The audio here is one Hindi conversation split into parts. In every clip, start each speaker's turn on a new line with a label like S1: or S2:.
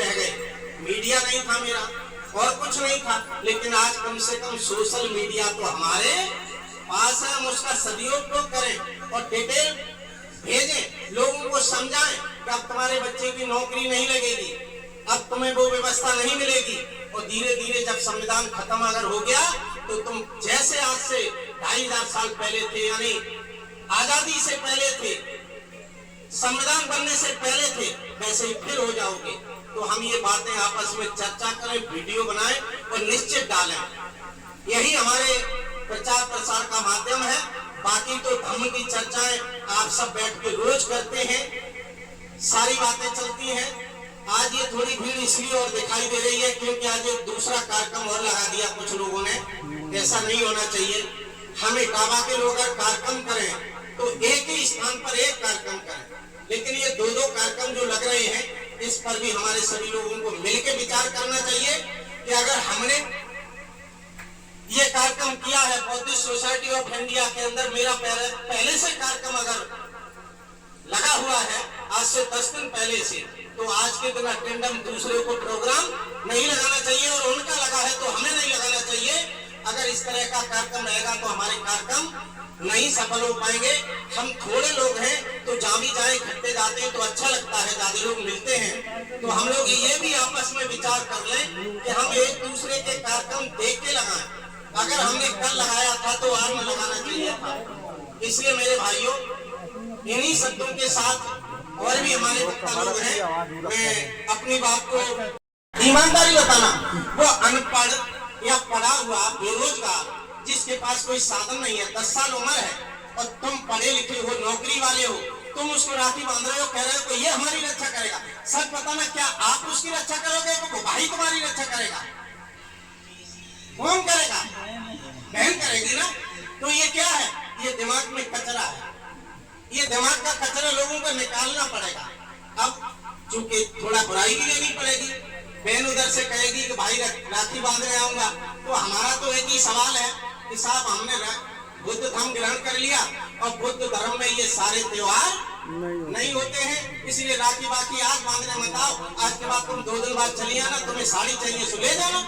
S1: रह गए। मीडिया नहीं था मेरा और कुछ नहीं था, लेकिन आज कम से कम सोशल मीडिया तो हमारे पास है। हम उसका सदुपयोग करें और डिटेल भेजें, लोगों को समझाएं कि अब तुम्हारे बच्चे की नौकरी नहीं लगेगी, अब तुम्हें वो व्यवस्था नहीं मिलेगी। और धीरे धीरे जब संविधान खत्म अगर हो गया तो तुम जैसे आज से 2500 साल पहले थे, यानी आजादी से पहले थे, संविधान बनने से पहले थे, वैसे ही फिर हो जाओगे। तो हम ये बातें आपस में चर्चा करें, वीडियो बनाएं और निश्चित डालें। यही हमारे प्रचार प्रसार का माध्यम है। बाकी तो धर्म की चर्चाएं आप सब बैठ के रोज करते हैं, सारी बातें चलती हैं। आज ये थोड़ी भीड़ इसलिए और दिखाई दे रही है क्योंकि आज एक दूसरा कार्यक्रम और लगा दिया कुछ लोगों ने। ऐसा नहीं होना चाहिए। हम इटावा के लोग अगर कार्यक्रम करें तो एक ही स्थान पर एक कार्यक्रम करें, लेकिन ये दो दो कार्यक्रम जो लग रहे हैं, इस पर भी हमारे सभी लोगों को मिलकर विचार करना चाहिए कि अगर हमने ये कार्यक्रम किया है बौद्धिस्ट सोसाइटी ऑफ इंडिया के अंदर, मेरा पहले से कार्यक्रम अगर लगा हुआ है आज से 10 दिन पहले से, तो आज के दिन अटेंडम दूसरे को प्रोग्राम नहीं लगाना चाहिए और उनका लगा है तो हमें नहीं लगाना चाहिए। अगर इस तरह का कार्यक्रम रहेगा तो हमारे कार्यक्रम नहीं सफल हो पाएंगे। हम थोड़े लोग हैं तो जहाँ भी जाए इकट्ठे जाते हैं तो अच्छा लगता है, ज्यादा लोग मिलते हैं। तो हम लोग ये भी आपस में विचार कर लें कि हम एक दूसरे के कार्यक्रम देख के लगाएं। अगर हमने कल लगाया था तो आज में लगाना चाहिए था। इसलिए मेरे भाइयों, इन्हीं शब्दों के साथ और भी हमारे वक्ता लोग हैं, मैं अपनी बात को ईमानदारी बताना, वो अनपढ़ या पढ़ा हुआ बेरोजगार जिसके पास कोई साधन नहीं है, 10 साल उम्र है और तुम पढ़े लिखे हो, नौकरी वाले हो, तुम उसको राखी बांध रहे हो, कह रहे हो कि ये हमारी रक्षा करेगा। सच बताना, क्या आप उसकी रक्षा करोगे तो भाई तुम्हारी रक्षा करेगा? कौन करेगा? बहन करेगी ना। तो ये क्या है? ये दिमाग में कचरा है। ये दिमाग का कचरा लोगों को निकालना पड़ेगा। अब चूंकि थोड़ा बुराई भी लेनी पड़ेगी, बहन उधर से कहेगी कि भाई राखी बांधने आऊंगा, तो हमारा तो एक ही सवाल है कि साहब हमने बुद्ध धर्म ग्रहण कर लिया और बुद्ध धर्म में ये सारे त्योहार नहीं होते हैं, इसलिए राखी बाकी आज बांधने मत आओ। आज के बाद तुम 2 दिन बाद चली आना, तुम्हें साड़ी चाहिए सो ले जाना।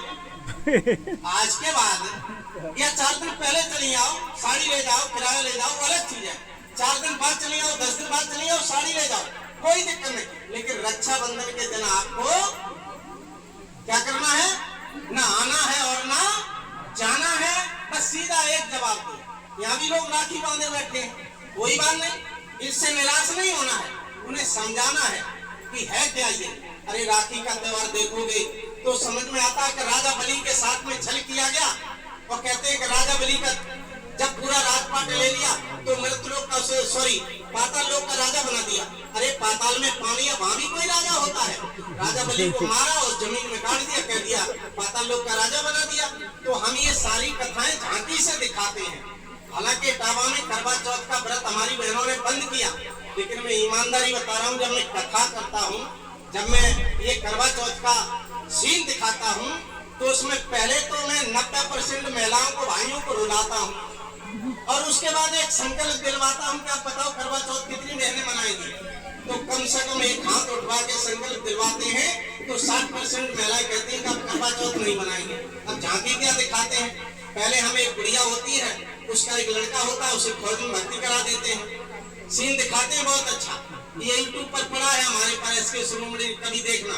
S1: आज के बाद या 4 दिन पहले चली आओ, साड़ी ले जाओ, किराया ले जाओ, अलग चीज है। 4 दिन बाद चली आओ, 10 दिन बाद चली आओ, साड़ी ले जाओ, कोई दिक्कत नहीं। लेकिन रक्षाबंधन के दिन आपको क्या करना है? ना आना है और ना जाना है। बस सीधा एक जवाब दो। यहाँ भी लोग राखी बांधे बैठे हैं, कोई बात नहीं, इससे निराश नहीं होना है, उन्हें समझाना है कि है क्या ये। अरे राखी का त्योहार देखोगे तो समझ में आता है कि राजा बलि के साथ में छल किया गया, और कहते हैं कि राजा बलि का जब पूरा राजपाट ले लिया तो मृतलोक का पाताल लोक का राजा बना दिया। अरे पाताल में पानी है, वहां भी कोई राजा होता है? राजा बलि को मारा और जमीन में गाड़ दिया, कह दिया पाताल लोक का राजा बना दिया। तो हम ये सारी कथाएं झांकी से दिखाते हैं। हालांकि इटावा में करवा चौथ का व्रत हमारी बहनों ने बंद किया, लेकिन मैं ईमानदारी बता रहा हूँ, जब मैं कथा करता हूँ, जब मैं ये करवा चौथ का सीन दिखाता हूँ, तो उसमें पहले तो मैं 90% महिलाओं को, भाइयों को रुलाता हूँ और उसके बाद एक संकल्प दिलवाता हूँ कि आप बताओ करवा चौथ कितनी बहनें मनाएंगी। तो कम से कम एक हाथ उठवा के संकल्प दिलवाते हैं तो 60% महिलाएं कहती हैं कि आप करवा चौथ नहीं मनाएंगे। अब झांकी क्या दिखाते हैं? पहले हमें एक गुड़िया होती है, उसका एक लड़का होता है, उसे फौज में भर्ती करा देते हैं, सीन दिखाते हैं बहुत अच्छा। ये यूट्यूब पर पड़ा है हमारे पास, के शुरू कभी देखना।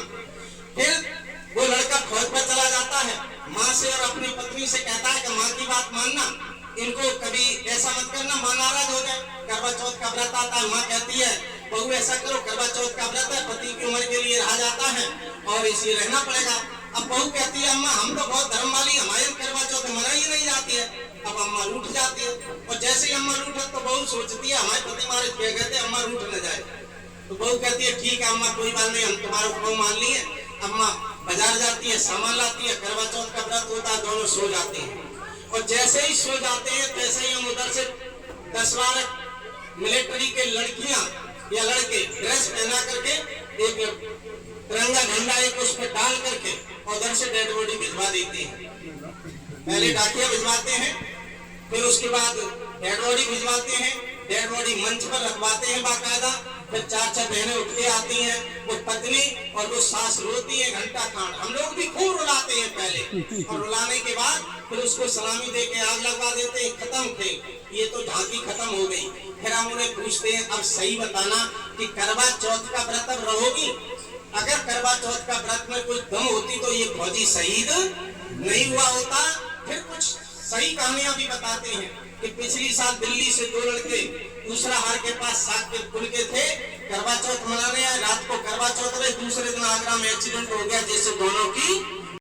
S1: फिर वो लड़का फौज पर चला जाता है, माँ से और अपनी पत्नी से कहता है कि माँ की बात मानना, इनको कभी ऐसा मत करना, माँ नाराज हो जाए। करवा चौथ का व्रत आता है, माँ कहती है बहू ऐसा करो, करवा चौथ का व्रत है, पति की उम्र के लिए रहा जाता है और इसी रहना पड़ेगा। अब बहू कहती है अम्मा हम तो बहुत धर्म वाली, हमारे करवा चौथ मनाई नहीं जाती है। अब अम्मा रूठ जाती है, और जैसे ही अम्मा रूठे तो बहू सोचती है हमारे पति महाराज क्या कहते हैं, अम्मा रूठ न जाए। तो बहू कहती है ठीक है अम्मा, कोई बात नहीं, हम तुम्हारा हुक्म मान लिए। अम्मा बाजार जाती है, सामान लाती है, करवा चौथ का व्रत होता है, दोनों सो जाते हैं। और जैसे ही सो जाते हैं तैसे ही हम उधर से 10-12 मिलिट्री के लड़कियां या लड़के ड्रेस पहना करके एक तिरंगा झंडा एक उस पर डाल करके उधर से डेड बॉडी भिजवा देती है। पहले डाकिया भिजवाते हैं, फिर उसके बाद डेड बॉडी भिजवाते हैं, डेड बॉडी मंच पर रखवाते हैं बाकायदा, फिर 4 बहनें उठ के आती हैं, वो पत्नी और वो सास रोती है घंटा खान। हम लोग भी खूब रुलाते हैं पहले, और रुलाने के बाद फिर उसको सलामी दे के आग लगवा देते हैं, खत्म खेल, ये तो झांकी खत्म हो गई। फिर हम उन्हें पूछते हैं अब सही बताना कि करवा चौथ का व्रत अब रहोगी? अगर करवा चौथ का व्रत में कुछ दम होती तो ये फौजी शहीद नहीं हुआ होता। फिर कुछ सही कहानियां भी बताते हैं कि पिछली साल दिल्ली से 2 लड़के दूसरा हार के पास साथ के पुल के थे, करवा चौथ मनाने आए, रात को करवा चौथ रहे, दूसरे दिन आगरा में एक्सीडेंट हो गया, जैसे दोनों की